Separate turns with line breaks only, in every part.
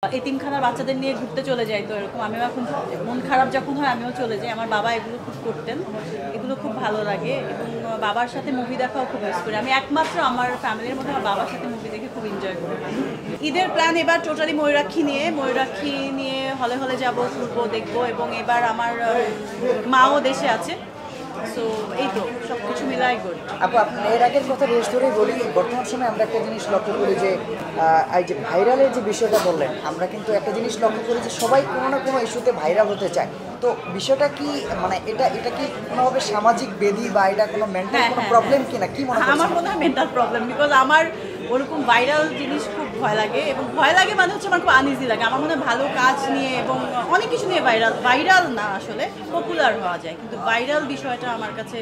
এতিমখানার বাচ্চাদের নিয়ে ঘুরতে চলে যাই, তো এরকম আমিও এখন মন খারাপ যখন হয় আমিও চলে যাই। আমার বাবা এগুলো খুব করতেন, এগুলো খুব ভালো লাগে এবং বাবার সাথে মুভি দেখাও খুব মিস করি। আমি একমাত্র আমার ফ্যামিলির মধ্যে আমার বাবার সাথে মুভি দেখে খুব এনজয় করি। ঈদের প্ল্যান এবার টোটালি ময়ূরাক্ষী নিয়ে হলে হলে যাবো, ঘুরবো, দেখবো এবং এবার আমার মাও দেশে আছে, সো এই তো সব কিছু মিলাই করি।
আপু, আপনি এর আগের কথা রেস্ট ধরেই বলি, বর্তমান সময়ে আমরা একটা জিনিস লক্ষ্য করি যে এই যে ভাইরালের যে বিষয়টা বললেন, আমরা কিন্তু একটা জিনিস লক্ষ্য করি যে সবাই কোনো না কোনো ইস্যুতে ভাইরাল হতে চায়। তো বিষয়টা কি, মানে এটা কি কোনোভাবে সামাজিক ব্যাধি বা এটা কোনো মেন্টাল কোনো প্রবলেম কিনা, কি মনে হয়?
আমার মনে হয় মেন্টাল প্রবলেম, বিকজ আমার ওরকম ভাইরাল জিনিস খুব ভয় লাগে এবং ভয় লাগে মানে হচ্ছে আমার খুব আনইজি লাগে। আমার মনে হয় ভালো কাজ নিয়ে এবং অনেক কিছু নিয়ে ভাইরাল না আসলে পপুলার হওয়া যায়, কিন্তু ভাইরাল বিষয়টা আমার কাছে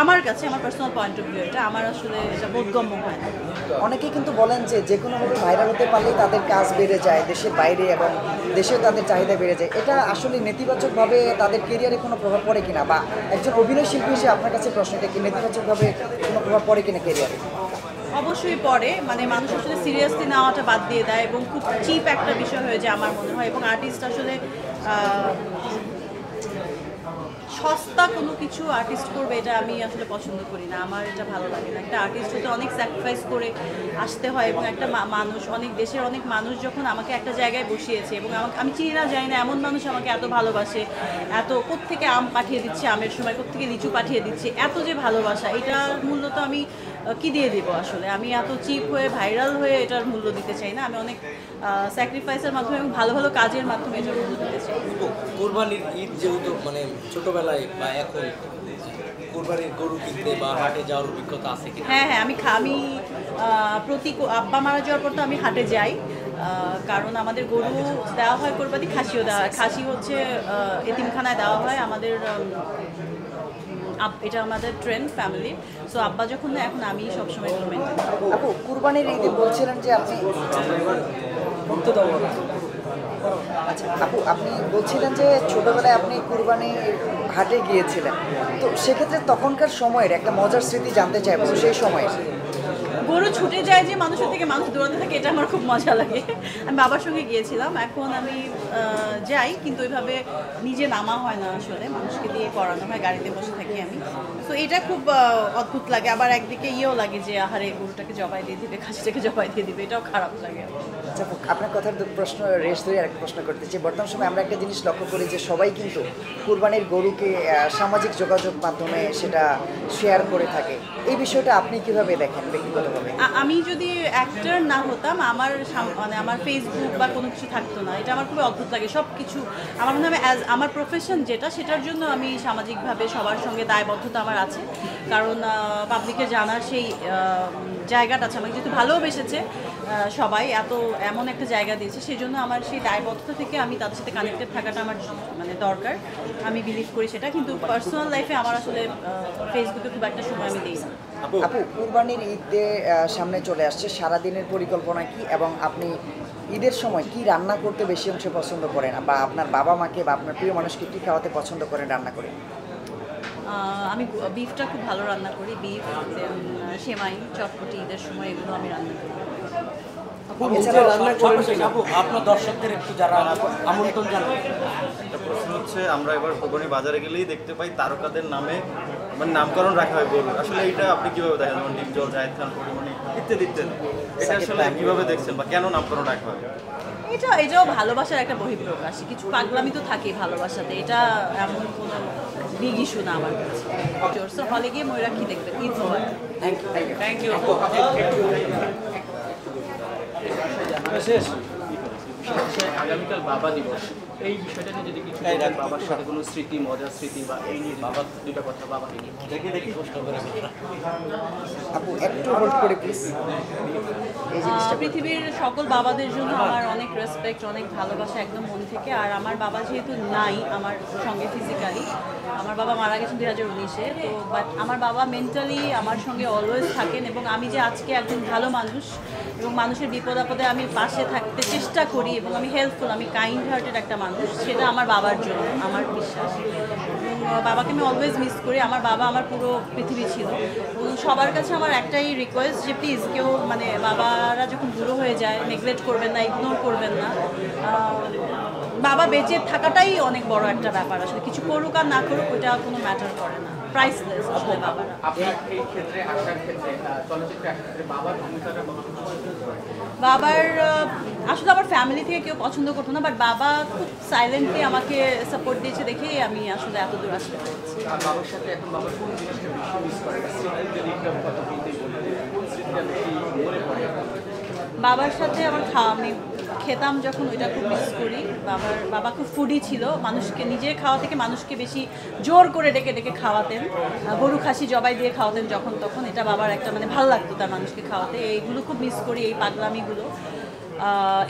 আমার পার্সোনাল পয়েন্ট অফ ভিউ এটা আমার আসলে এটা বোধগম্য হয় না।
অনেকে কিন্তু বলেন যে কোনোভাবে ভাইরাল হতে পারলেই তাদের কাজ বেড়ে যায় দেশের বাইরে এবং দেশে তাদের চাহিদা বেড়ে যায়। এটা আসলে নেতিবাচকভাবে তাদের কেরিয়ারে কোনো প্রভাব পড়ে কিনা, বা একজন অভিনয় শিল্পী হিসেবে আপনার কাছে প্রশ্নটা কি নেতিবাচকভাবে কোনো প্রভাব পড়ে কিনা কেরিয়ারে?
অবশ্যই পড়ে, মানে মানুষ আসলে সিরিয়াসলি নেওয়াটা বাদ দিয়ে দেয় এবং খুব চিপ একটা বিষয় হয়ে যায় আমার মনে হয়। এবং আর্টিস্ট আসলে সস্তা কোনো কিছু আর্টিস্ট করবে এটা আমি আসলে পছন্দ করি না, আমার এটা ভালো লাগে না। একটা আর্টিস্ট হতে অনেক স্যাক্রিফাইস করে আসতে হয় এবং একটা মানুষ, অনেক দেশের অনেক মানুষ যখন আমাকে একটা জায়গায় বসিয়েছে এবং আমি চিনি না জানি না এমন মানুষ আমাকে এত ভালোবাসে, এত কোত্থেকে আম পাঠিয়ে দিচ্ছে, আমের সময় কোত্থেকে লিচু পাঠিয়ে দিচ্ছে, এত যে ভালোবাসা, এটার মূল্য তো আমি কি দিয়ে দেবো আসলে। আমি এত চিপ হয়ে ভাইরাল হয়ে এটার মূল্য দিতে চাই না, আমি অনেক স্যাক্রিফাইসের মাধ্যমে এবং ভালো ভালো কাজের মাধ্যমে এটার মূল্য দিতে চাই।
কোরবানির ঈদ যেহেতু মানে ছোটবেলায় বা এখন কোরবানির গরু কিনতে বা হাটে যাওয়ার অভিজ্ঞতা আছে কি?
হ্যাঁ, আমি প্রতি আব্বা মারা যাওয়ার পর তো আমি হাটে যাই, কারণ আমাদের গরু দেওয়া হয় কোরবানি, খাসিও দেওয়া হয়। খাসি হচ্ছে এতিমখানায় দেওয়া হয় আমাদের, এটা আমাদের ট্রেন্ড ফ্যামিলি। সো আব্বা যখন না, এখন আমি সবসময় এগুলো মেনটেন করি।
আপু, কুরবানির ঈদে বলছিলেন যে আপনি আচ্ছা আপু, আপনি বলছিলেন যে ছোটবেলায় আপনি কুরবানির হাটে গিয়েছিলেন, তো সেক্ষেত্রে তখনকার সময়ের একটা মজার স্মৃতি জানতে চাইবো। সেই সময়ে
গরু ছুটে যায় যে মানুষের থেকে মানুষ দৌড়াতে থাকে, এটা আমার খুব মজা লাগে। আমি বাবার সঙ্গে গিয়েছিলাম, এখন আমি যাই কিন্তু ওইভাবে নিজে নামা হয় না আসলে, মানুষকে দিয়ে করানো হয়, গাড়িতে বসে থাকি আমি। তো এটা খুব অদ্ভুত লাগে, আবার একদিকে ইয়েও লাগে যে আহারে গরুটাকে জবাই দিয়ে দিবে, খাসিটাকে জবাই দিয়ে দিবে, এটাও খারাপ লাগে।
আচ্ছা, আপনার কথার প্রশ্ন রেস ধরে আরেকটা প্রশ্ন করতে চাই। বর্তমান সময় আমরা একটা জিনিস লক্ষ্য করি যে সবাই কিন্তু কুরবানির গরুকে সামাজিক যোগাযোগ মাধ্যমে সেটা শেয়ার করে থাকে। এই বিষয়টা আপনি কিভাবে দেখেন ব্যক্তিগতভাবে?
আমি যদি অ্যাক্টর না হতাম, মানে আমার ফেসবুক বা কোনো কিছু থাকতো না, এটা আমার খুবই অদ্ভুত লাগে। সব কিছু আমার মনে হয় আমার প্রফেশন যেটা, সেটার জন্য আমি সামাজিকভাবে সবার সঙ্গে দায়বদ্ধতা আমার আছে, কারণ পাবলিকে জানার সেই জায়গাটা আছে। আমাকে যেহেতু ভালোবেসেছে সবাই, এমন একটা জায়গা দিয়েছে, সেই জন্য আমার সেই দায়বদ্ধতা থেকে আমি তাদের সাথে কানেক্টেড থাকাটা আমার মানে দরকার, আমি বিলিভ করি সেটা। কিন্তু পার্সোনাল লাইফে আমার আসলে ফেসবুকে খুব একটা সময় আমি দিই না।
আপু, কুরবানির ঈদে সামনে চলে আসছে, সারাদিনের পরিকল্পনা কি এবং আপনি ঈদের সময় কি রান্না করতে বেশি অংশে পছন্দ করেন, বা আপনার বাবা মাকে বা আপনার প্রিয় মানুষকে কী খাওয়াতে পছন্দ করেন রান্না করে?
আমি বিফটা খুব ভালো রান্না করি, বিফ, সেমাই, চটপটি, ঈদের সময় এগুলো আমি রান্না করি।
আপনার দর্শকদের একটু যারা আমন্ত্রণ জানাবেন।
একটা প্রশ্ন হচ্ছে, আমরা এবার কোরবানি বাজারে গেলেই দেখতে পাই তারকাদের নামে মানে নামকরণ রাখা হয় গরু, আসলে এটা আপনি কিভাবে দেখেন? যেমন ডিপজল, জাহিদ খান, পরিমণি ইত্যাদি ইত্যাদি, এটা আসলে কিভাবে দেখছেন বা কেন নামকরণ রাখা হয়?
এটাও ভালোবাসার একটা বহিঃপ্রকাশ, কিছু পাগলামি তো থাকেই ভালোবাসাতে, এটা এমন কোনো বিগ ইস্যু না আমার কাছে। সো হলে গিয়ে ময়ূরাক্ষী দেখবেন, ঈদ মোবারক।
Thank you.
আগামীকাল বাবা দিবস, এই বিষয়টা নিয়ে যদি কিছু বাবার সাথে কোনো স্মৃতি, মজার স্মৃতি বা এই নিয়ে বাবার দুইটা কথা বাবাকে নিয়ে
দেখি প্রশ্ন করে।
আপু, একটু হোল্ড করে প্লিজ। এই জিনিসটা
পৃথিবীর সকল বাবাদের জন্য আমার অনেক রেসপেক্ট, অনেক ভালোবাসা একদম মন থেকে। আর আমার বাবা যেহেতু নাই আমার সঙ্গে ফিজিক্যালি, আমার বাবা মারা গেছেন 2019-এ, তো বাট আমার বাবা মেন্টালি আমার সঙ্গে অলওয়েজ থাকেন এবং আমি যে আজকে একজন ভালো মানুষ এবং মানুষের বিপদ আপদে আমি পাশে থাকতে চেষ্টা করি এবং আমি হেল্পফুল, আমি কাইন্ড হার্টেড একটা মানুষ, সেটা আমার বাবার জন্য, আমার বিশ্বাস। এবং বাবাকে আমি অলওয়েজ মিস করি। আমার বাবা আমার পুরো পৃথিবী ছিল। এবং সবার কাছে আমার একটাই রিকোয়েস্ট যে প্লিজ কেউ মানে বাবারা যখন বুড়ো হয়ে যায় নেগলেক্ট করবেন না, ইগনোর করবেন না। বাবা বেঁচে থাকাটাই অনেক বড় একটা ব্যাপার। আসলে কিছু করুক আর না করুক ওইটা কোনো ম্যাটার করে না, প্রাইসলেস আসলে বাবারা।
আপনার এই ক্ষেত্রে আসার ক্ষেত্রে চলচ্চিত্রে আসার ক্ষেত্রে বাবার ভূমিকাটা
বাবার আসলে আমার ফ্যামিলি থেকে কেউ পছন্দ করতো না, বাট বাবা খুব সাইলেন্টলি আমাকে সাপোর্ট দিয়েছে দেখেই আমি আসলে এত দূর আসতে পেরেছি।
আর বাবার সাথে এখন বাবার কোন জিনিসটা বেশি মিস করে, স্মৃতি যদি একটু কথা বলতে বলি, কোন স্মৃতিটা বেশি মনে পড়ে?
বাবার সাথে আমার আমি খেতাম যখন, ওইটা খুব মিস করি। বাবা খুব ফুডি ছিল, মানুষকে নিজে খাওয়া থেকে মানুষকে বেশি জোর করে ডেকে ডেকে খাওয়াতেন, গরু খাসি জবাই দিয়ে খাওয়াতেন যখন তখন। এটা বাবার একটা মানে ভালো লাগতো তার মানুষকে খাওয়াতে। এইগুলো খুব মিস করি, এই পাগলামিগুলো।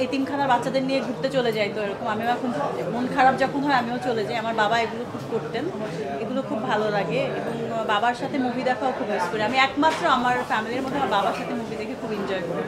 এতিমখানার বাচ্চাদের নিয়ে ঘুরতে চলে যাই, তো এরকম আমিও এখন মন খারাপ যখন হয় আমিও চলে যাই। আমার বাবা এগুলো খুব করতেন, এগুলো খুব ভালো লাগে। এবং বাবার সাথে মুভি দেখাও খুব মিস করি। আমি একমাত্র আমার ফ্যামিলির মধ্যে আমার বাবার সাথে মুভি দেখে খুব এনজয় করি।